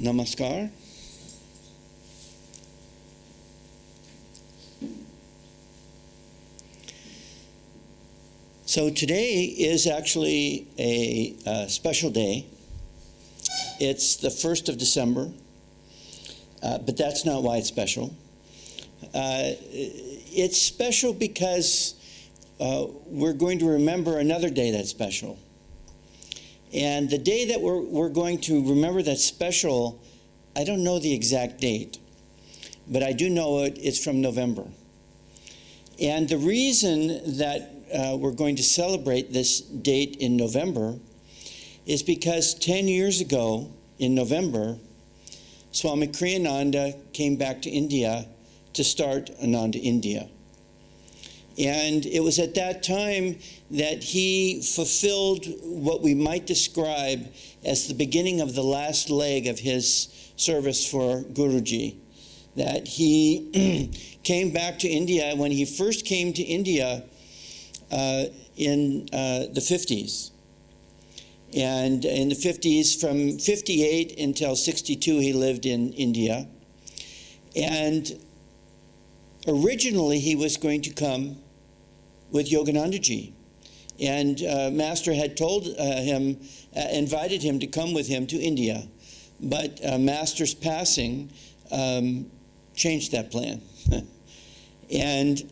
Namaskar. So today is actually a special day. It's the 1st of December, but that's not why it's special. It's special because we're going to remember another day that's special. And the day that we're going to remember that's special, I don't know the exact date, but I do know it's from November. And the reason that we're going to celebrate this date in November is because 10 years ago in November, Swami Kriyananda came back to India to start Ananda India. And it was at that time that he fulfilled what we might describe as the beginning of the last leg of his service for Guruji. That he came back to India. When he first came to India in the 50s. And in the 50s, from 58 until 62, he lived in India. And originally, he was going to come with Yoganandaji. And Master had told him, invited him to come with him to India. But Master's passing changed that plan. And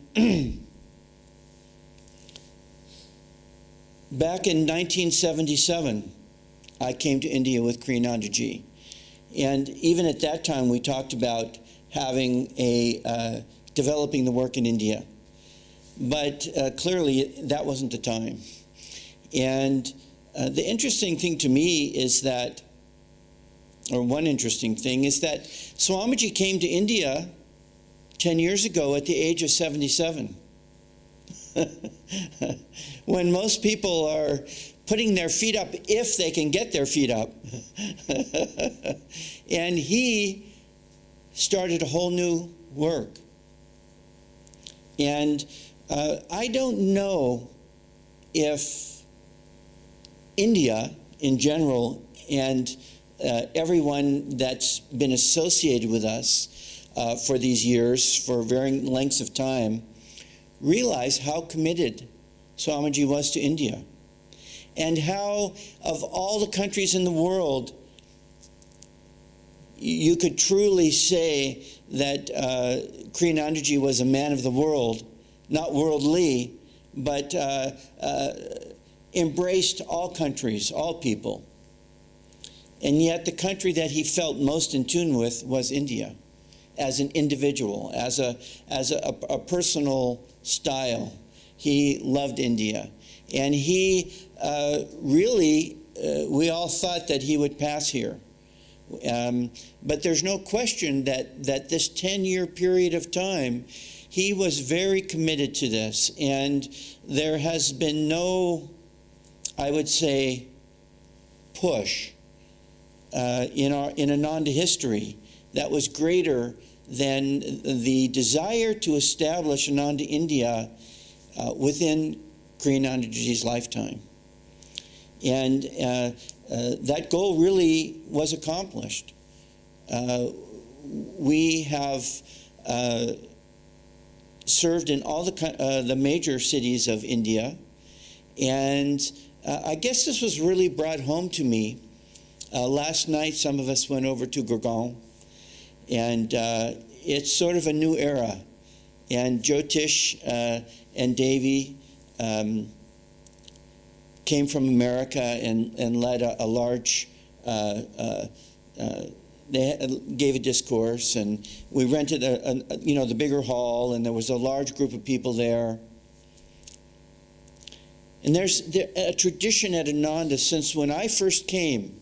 back in 1977, I came to India with Kriyanandaji. And even at that time, we talked about having developing the work in India. But clearly, that wasn't the time. And the interesting thing to me is that, or one interesting thing, is that Swamiji came to India 10 years ago at the age of 77. When most people are putting their feet up, if they can get their feet up. And he started a whole new work. And I don't know if India in general and everyone that's been associated with us for these years, for varying lengths of time, realize how committed Swamiji was to India. And how, of all the countries in the world, you could truly say that Kriyanandaji was a man of the world, not worldly, but embraced all countries, all people. And yet the country that he felt most in tune with was India, as an individual, as a personal style. He loved India. And he really, we all thought that he would pass here. But there's no question that this 10-year period of time, he was very committed to this. And there has been no, I would say, push in Ananda history that was greater than the desire to establish Ananda India within Kriyanandaji's lifetime. And that goal really was accomplished. We have served in all the major cities of India, and I guess this was really brought home to me. Last night, some of us went over to Gurgaon, and it's sort of a new era. And Jyotish and Devi came from America and led a large, they gave a discourse, and we rented the bigger hall, and there was a large group of people there. And there's a tradition at Ananda since when I first came.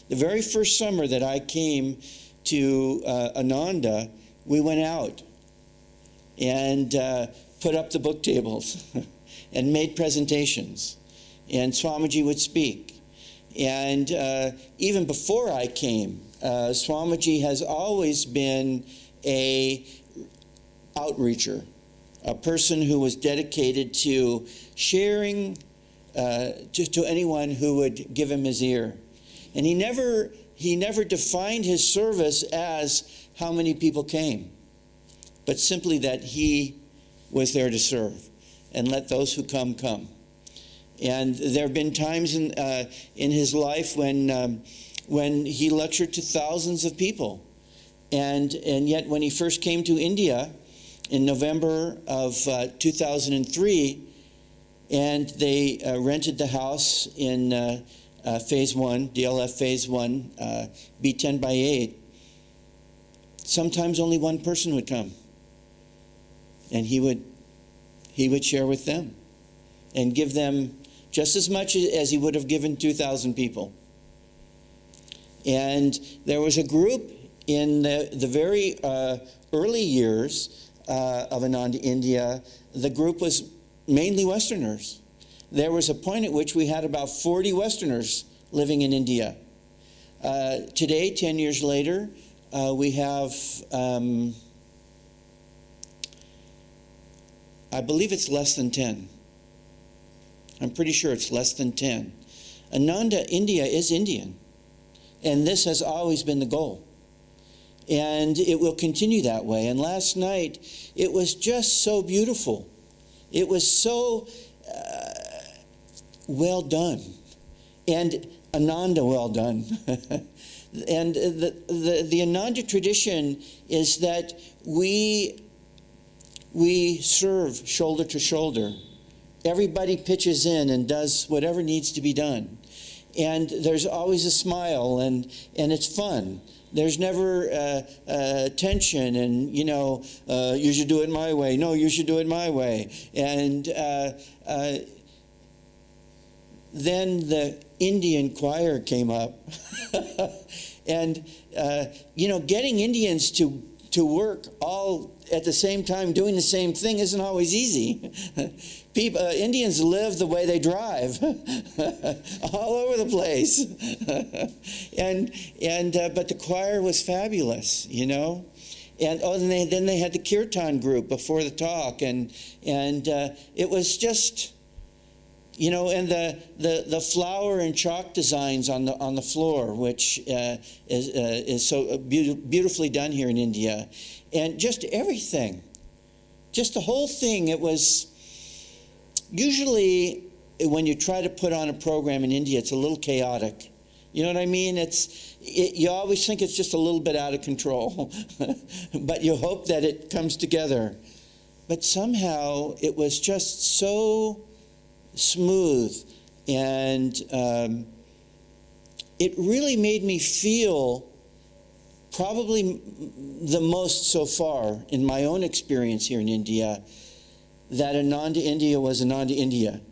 The very first summer that I came to Ananda, we went out and put up the book tables and made presentations. And Swamiji would speak. And even before I came, Swamiji has always been a outreacher, a person who was dedicated to sharing to anyone who would give him his ear. And he never he never defined his service as how many people came, but simply that he was there to serve and let those who come, come. And there have been times in his life when he lectured to thousands of people. And yet when he first came to India in November of 2003, and they rented the house in Phase 1, DLF Phase 1, B10 by 8, sometimes only one person would come. And he would share with them and give them just as much as he would have given 2,000 people. And there was a group in the very early years of Ananda India. The group was mainly Westerners. There was a point at which we had about 40 Westerners living in India. Today, 10 years later, we have, I believe it's less than 10. I'm pretty sure it's less than 10. Ananda India is Indian, and this has always been the goal. And it will continue that way. And last night, it was just so beautiful. It was so well done. And Ananda well done. And the Ananda tradition is that we serve shoulder to shoulder. Everybody pitches in and does whatever needs to be done. And there's always a smile, and it's fun. There's never tension and, you should do it my way. No, you should do it my way. And then the Indian choir came up. And, getting Indians to work all at the same time doing the same thing isn't always easy. Indians live the way they drive, all over the place. But the choir was fabulous, And then they had the kirtan group before the talk, and it was just, and the flower and chalk designs on the floor, which is so beautifully done here in India, and just everything, just the whole thing. It was. Usually, when you try to put on a program in India, it's a little chaotic. You know what I mean? You always think it's just a little bit out of control, but you hope that it comes together. But somehow, it was just so smooth, and it really made me feel probably the most so far in my own experience here in India, that Ananda India was Ananda India,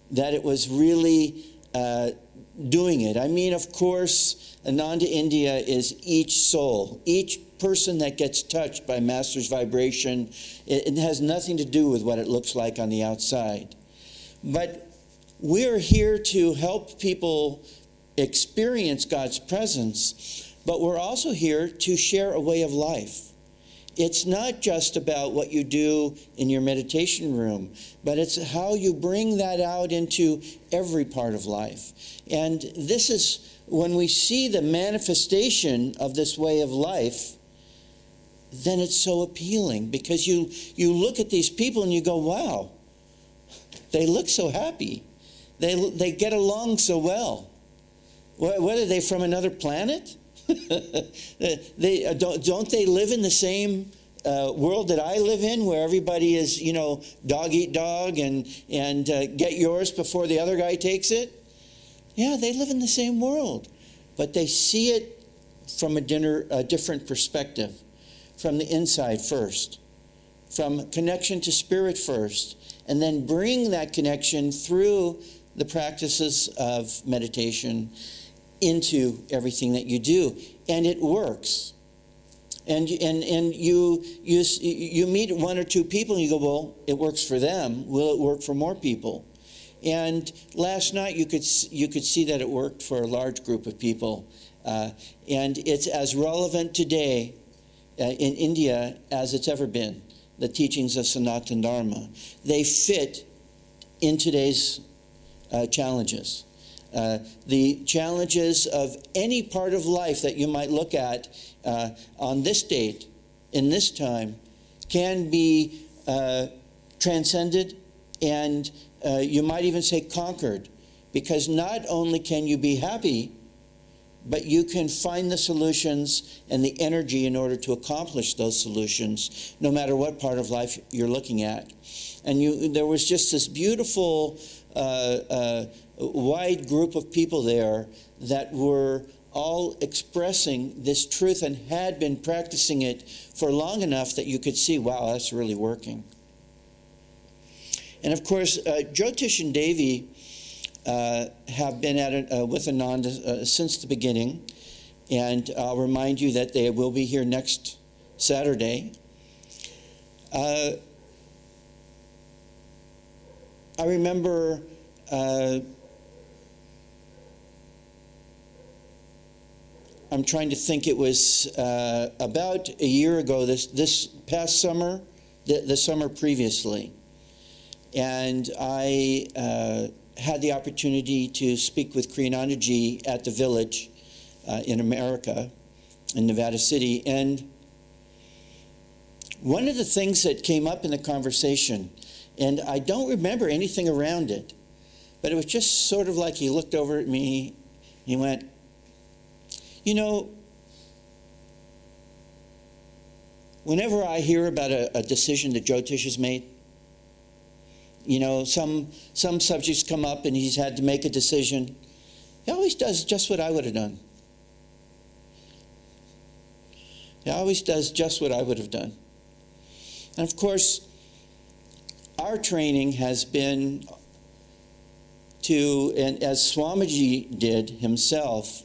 that it was really doing it. I mean, of course, Ananda India is each soul, each person that gets touched by Master's vibration. It has nothing to do with what it looks like on the outside. But we're here to help people experience God's presence, but we're also here to share a way of life. It's not just about what you do in your meditation room, but it's how you bring that out into every part of life. And this is when we see the manifestation of this way of life, then it's so appealing, because you look at these people and you go, wow, they look so happy. They get along so well. What are they, from another planet? Don't they live in the same world that I live in, where everybody is, dog eat dog and get yours before the other guy takes it? Yeah, they live in the same world, but they see it from a different perspective, from the inside first, from connection to spirit first, and then bring that connection through the practices of meditation into everything that you do, and it works. And you meet one or two people and you go, well, it works for them. Will it work for more people? And last night you could see that it worked for a large group of people, and it's as relevant today in India as it's ever been. The teachings of Sanatana Dharma, they fit in today's challenges. The challenges of any part of life that you might look at on this date, in this time, can be transcended, and you might even say conquered, because not only can you be happy, but you can find the solutions and the energy in order to accomplish those solutions, no matter what part of life you're looking at. And there was just this beautiful, wide group of people there that were all expressing this truth and had been practicing it for long enough that you could see, wow, that's really working. And of course, Titian Devi have been at it with Ananda since the beginning. And I'll remind you that they will be here next Saturday. I remember I'm trying to think, it was about a year ago, this past summer, the summer previously. And I had the opportunity to speak with Kriyananda Ji at the village in America, in Nevada City. And one of the things that came up in the conversation, and I don't remember anything around it, but it was just sort of like he looked over at me, he went, you know, whenever I hear about a decision that Jyotish has made, you know, some subjects come up and he's had to make a decision, he always does just what I would have done. He always does just what I would have done. And of course, our training has been to, and as Swamiji did himself,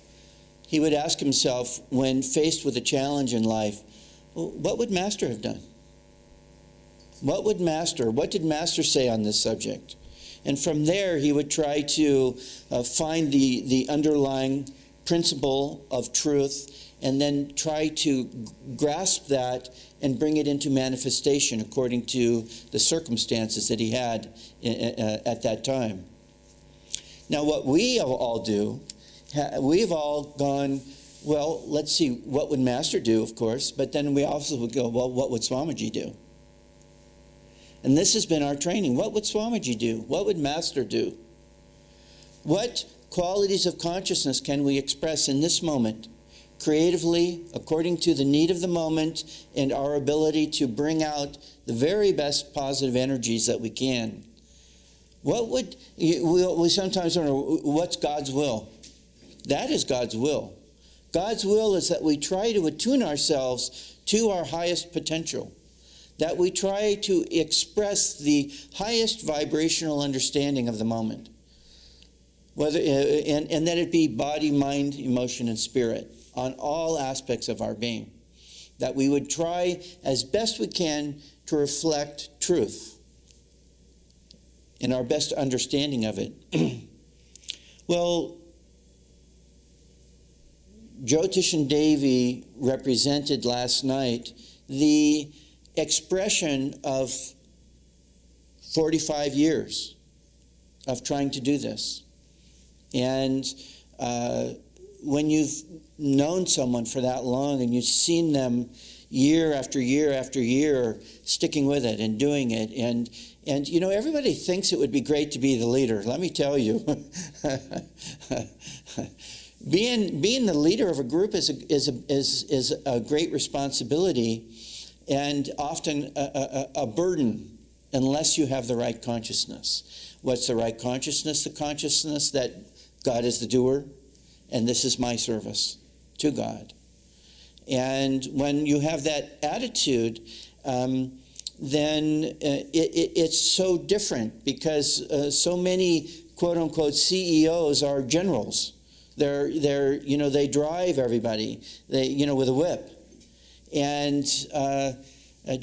he would ask himself, when faced with a challenge in life, well, what would Master have done? What did Master say on this subject? And from there, he would try to find the underlying principle of truth, and then try to grasp that and bring it into manifestation according to the circumstances that he had at that time. Now, what we all do, we've all gone, well, let's see, what would Master do, of course, but then we also would go, well, what would Swamiji do? And this has been our training. What would Swamiji do? What would Master do? What qualities of consciousness can we express in this moment, creatively, according to the need of the moment and our ability to bring out the very best positive energies that we can? We sometimes wonder, what's God's will? That is God's will. God's will is that we try to attune ourselves to our highest potential, that we try to express the highest vibrational understanding of the moment, and that it be body, mind, emotion, and spirit on all aspects of our being, that we would try as best we can to reflect truth in our best understanding of it. Well, Titian Devi represented last night the expression of 45 years of trying to do this. And when you've known someone for that long and you've seen them year after year after year sticking with it and doing it, and you know, everybody thinks it would be great to be the leader. Let me tell you, being the leader of a group is a great responsibility, and often a burden, unless you have the right consciousness. What's the right consciousness? The consciousness that God is the doer, and this is my service to God. And when you have that attitude, then it's so different, because so many quote-unquote CEOs are generals. They drive everybody, with a whip. And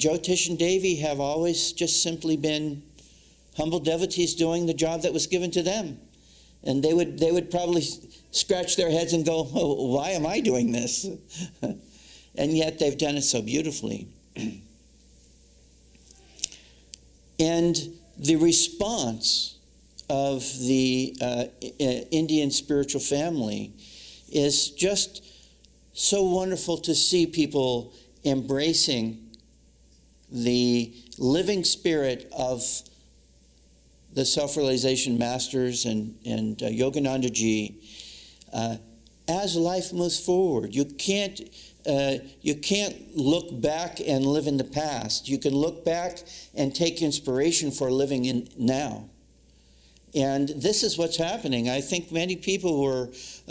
Titian Devi have always just simply been humble devotees doing the job that was given to them. And they would probably scratch their heads and go, oh, why am I doing this? And yet they've done it so beautifully. And the response of the Indian spiritual family is just so wonderful to see people embracing the living spirit of the self-realization masters and Yogananda ji as life moves forward. You can't look back and live in the past. You can look back and take inspiration for living in now. And this is what's happening. I think many people were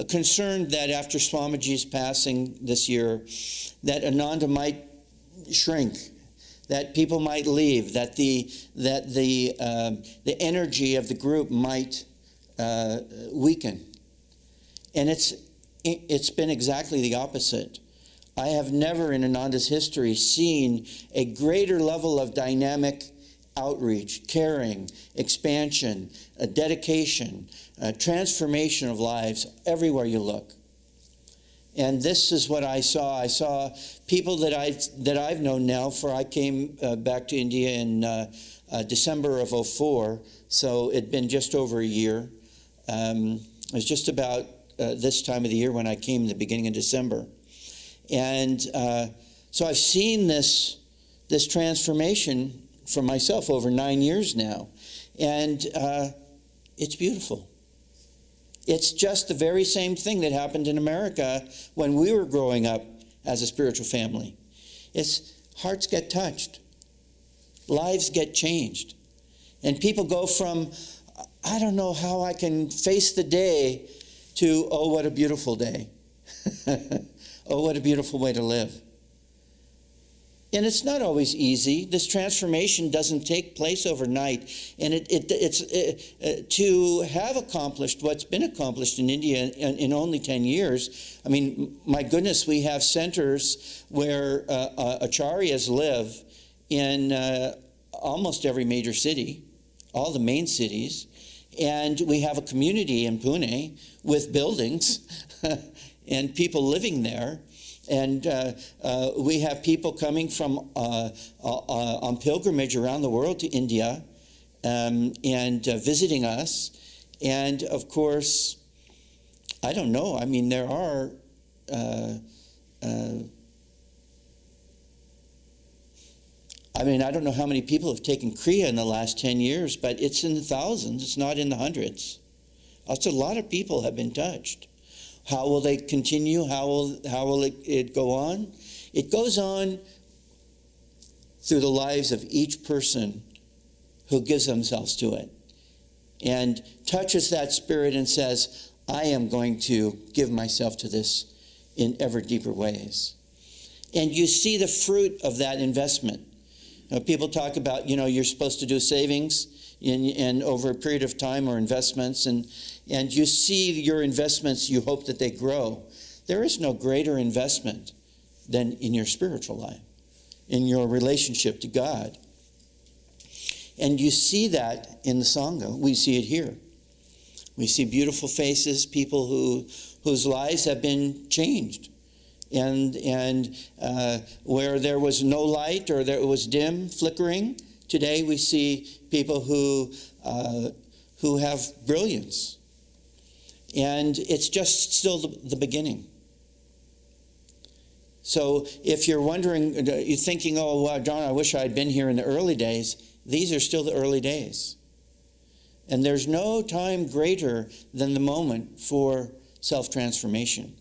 concerned that after Swamiji's passing this year, that Ananda might shrink, that people might leave, that the energy of the group might weaken. And it's been exactly the opposite. I have never in Ananda's history seen a greater level of dynamic outreach, caring, expansion, dedication, transformation of lives everywhere you look. And this is what I saw. I saw people that I've known now, for I came back to India in December of '04, so it'd been just over a year. It was just about this time of the year when I came, the beginning of December. And so I've seen this transformation for myself over 9 years now. And it's beautiful. It's just the very same thing that happened in America when we were growing up as a spiritual family. It's hearts get touched. Lives get changed. And people go from, I don't know how I can face the day, to, oh, what a beautiful day. Oh, what a beautiful way to live. And it's not always easy. This transformation doesn't take place overnight. And it's to have accomplished what's been accomplished in India in only 10 years. I mean, my goodness, we have centers where acharyas live in almost every major city, all the main cities. And we have a community in Pune with buildings and people living there. And we have people coming from on pilgrimage around the world to India and visiting us. And of course, I don't know. I mean, there are I don't know how many people have taken Kriya in the last 10 years, but it's in the thousands. It's not in the hundreds. That's a lot of people have been touched. How will they continue? How will it go on? It goes on through the lives of each person who gives themselves to it and touches that spirit and says, I am going to give myself to this in ever deeper ways. And you see the fruit of that investment. People talk about, you're supposed to do savings and over a period of time, or investments, and you see your investments, you hope that they grow. There is no greater investment than in your spiritual life, in your relationship to God. And you see that in the Sangha. We see it here. We see beautiful faces, people whose lives have been changed. And where there was no light, or there was dim, flickering, today we see people who have brilliance. And it's just still the beginning. So if you're wondering, you're thinking, oh, wow, John, I wish I had been here in the early days. These are still the early days. And there's no time greater than the moment for self-transformation,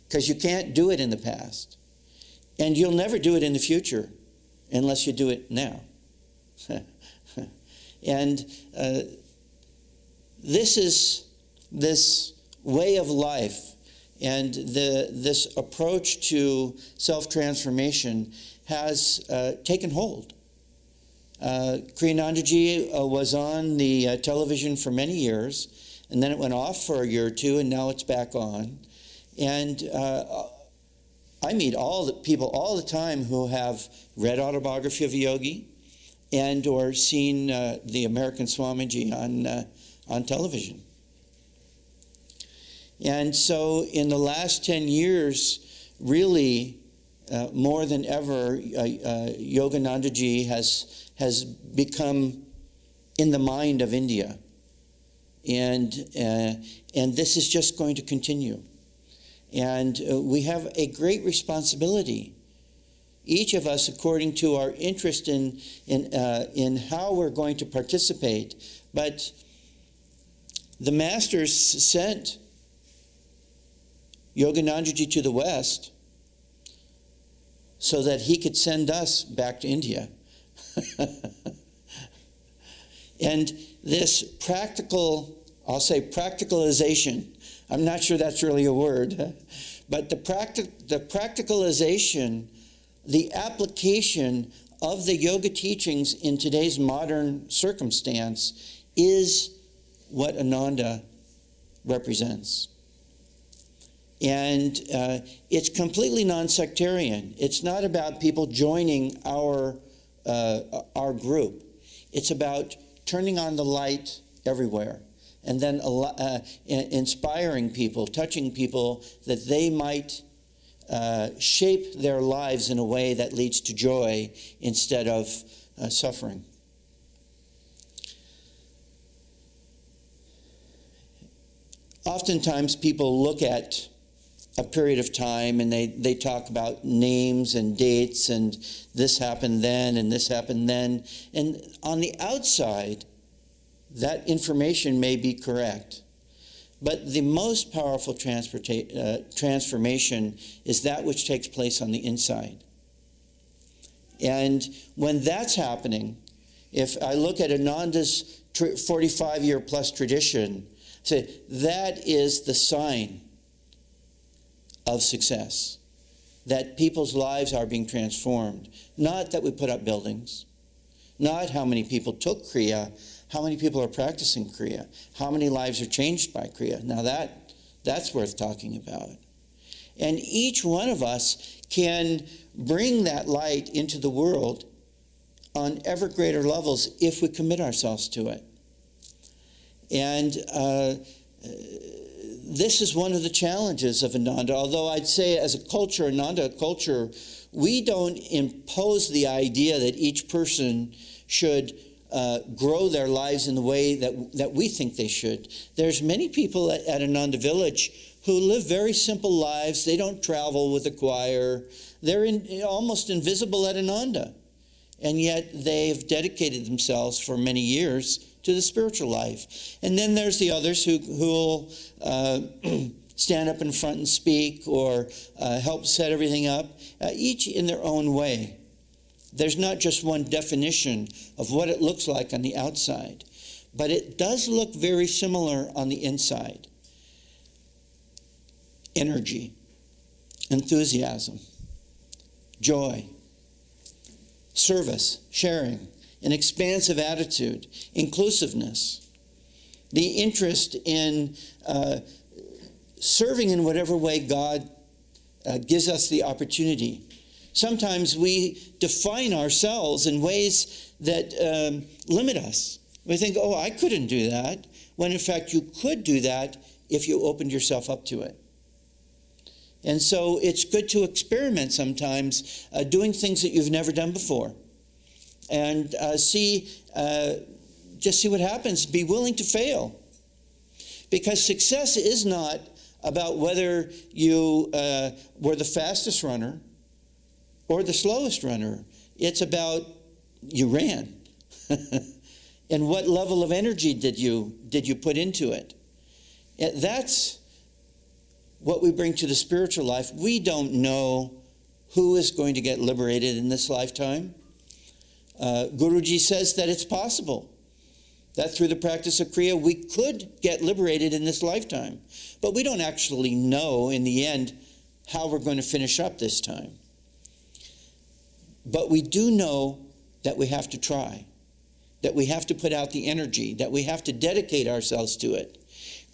because you can't do it in the past. And you'll never do it in the future unless you do it now. And this way of life and this approach to self-transformation has taken hold. Kriyananda ji was on the television for many years, and then it went off for a year or two, and now it's back on. And I meet all the people all the time who have read Autobiography of a Yogi and or seen the American Swamiji on television. And so in the last 10 years, really, more than ever, Yogananda ji has become in the mind of India. and this is just going to continue. And we have a great responsibility, each of us according to our interest in how we're going to participate. But the masters sent Yoganandaji to the West so that he could send us back to India. And this practicalization, I'm not sure that's really a word, but the practicalization, the application of the yoga teachings in today's modern circumstance is what Ananda represents. And it's completely non-sectarian. It's not about people joining our group. It's about turning on the light everywhere, and then inspiring people, touching people, that they might shape their lives in a way that leads to joy instead of suffering. Oftentimes people look at a period of time and they talk about names and dates and this happened then and this happened then. And on the outside, that information may be correct. But the most powerful transformation is that which takes place on the inside. And when that's happening, if I look at Ananda's 45-year plus tradition, say that is the sign of success, that people's lives are being transformed. Not that we put up buildings, not how many people took Kriya, how many people are practicing Kriya, how many lives are changed by Kriya. Now that's worth talking about. And each one of us can bring that light into the world on ever greater levels if we commit ourselves to it. And this is one of the challenges of Ananda. Although I'd say as a culture, Ananda culture, we don't impose the idea that each person should grow their lives in the way that we think they should. There's many people at Ananda Village who live very simple lives. They don't travel with a choir. They're almost invisible at Ananda. And yet they've dedicated themselves for many years to the spiritual life. And then there's the others who'll stand up in front and speak or help set everything up, each in their own way. There's not just one definition of what it looks like on the outside, but it does look very similar on the inside. Energy, enthusiasm, joy, service, sharing, an expansive attitude, inclusiveness, the interest in serving in whatever way God gives us the opportunity. Sometimes we define ourselves in ways that limit us. We think, oh, I couldn't do that, when in fact you could do that if you opened yourself up to it. And so it's good to experiment sometimes, doing things that you've never done before. And just see what happens. Be willing to fail. Because success is not about whether you were the fastest runner or the slowest runner. It's about you ran. And what level of energy did you put into it? That's what we bring to the spiritual life. We don't know who is going to get liberated in this lifetime. Guruji says that it's possible that through the practice of Kriya we could get liberated in this lifetime. But we don't actually know in the end how we're going to finish up this time. But we do know that we have to try, that we have to put out the energy, that we have to dedicate ourselves to it.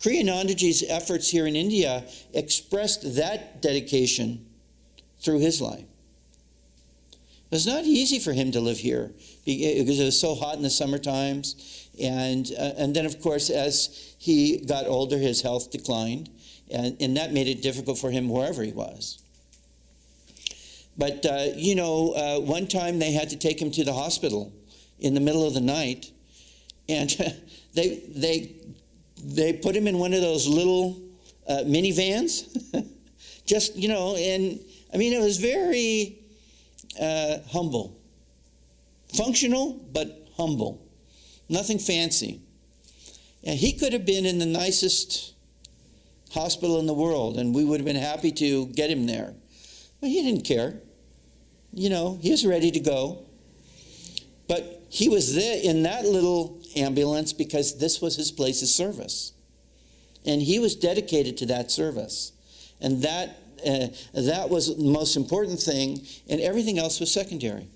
Kriyanandaji's efforts here in India expressed that dedication through his life. It was not easy for him to live here because it was so hot in the summer times. And then, of course, as he got older, his health declined. And that made it difficult for him wherever he was. But, one time they had to take him to the hospital in the middle of the night. And they They put him in one of those little minivans. Just, and I mean, it was very humble. Functional, but humble. Nothing fancy. And he could have been in the nicest hospital in the world, and we would have been happy to get him there. But he didn't care. He was ready to go. But he was there in that little ambulance because this was his place of service. And he was dedicated to that service. And that was the most important thing, and everything else was secondary.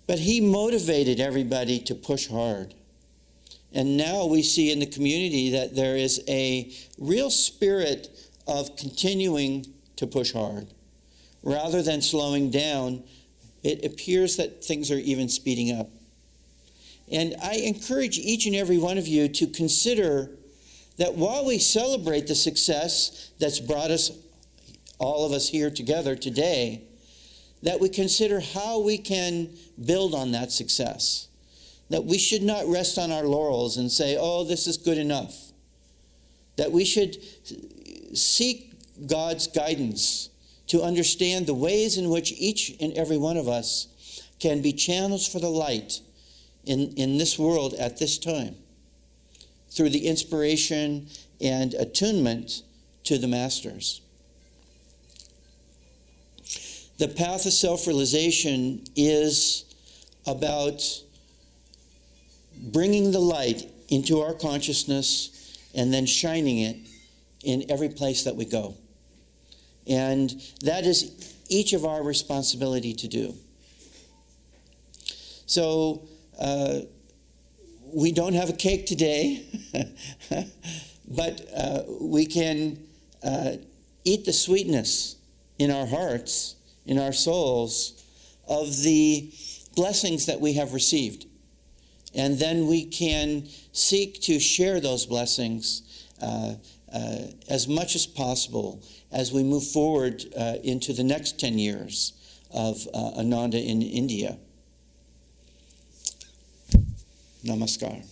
But he motivated everybody to push hard. And now we see in the community that there is a real spirit of continuing to push hard. Rather than slowing down, it appears that things are even speeding up. And I encourage each and every one of you to consider that while we celebrate the success that's brought us, all of us here together today, that we consider how we can build on that success. That we should not rest on our laurels and say, oh, this is good enough. That we should seek God's guidance to understand the ways in which each and every one of us can be channels for the light in this world at this time, through the inspiration and attunement to the masters. The path of self-realization is about bringing the light into our consciousness and then shining it in every place that we go. And that is each of our responsibility to do. So we don't have a cake today, but we can eat the sweetness in our hearts, in our souls, of the blessings that we have received. And then we can seek to share those blessings as much as possible as we move forward into the next 10 years of Ananda in India. Namaskar.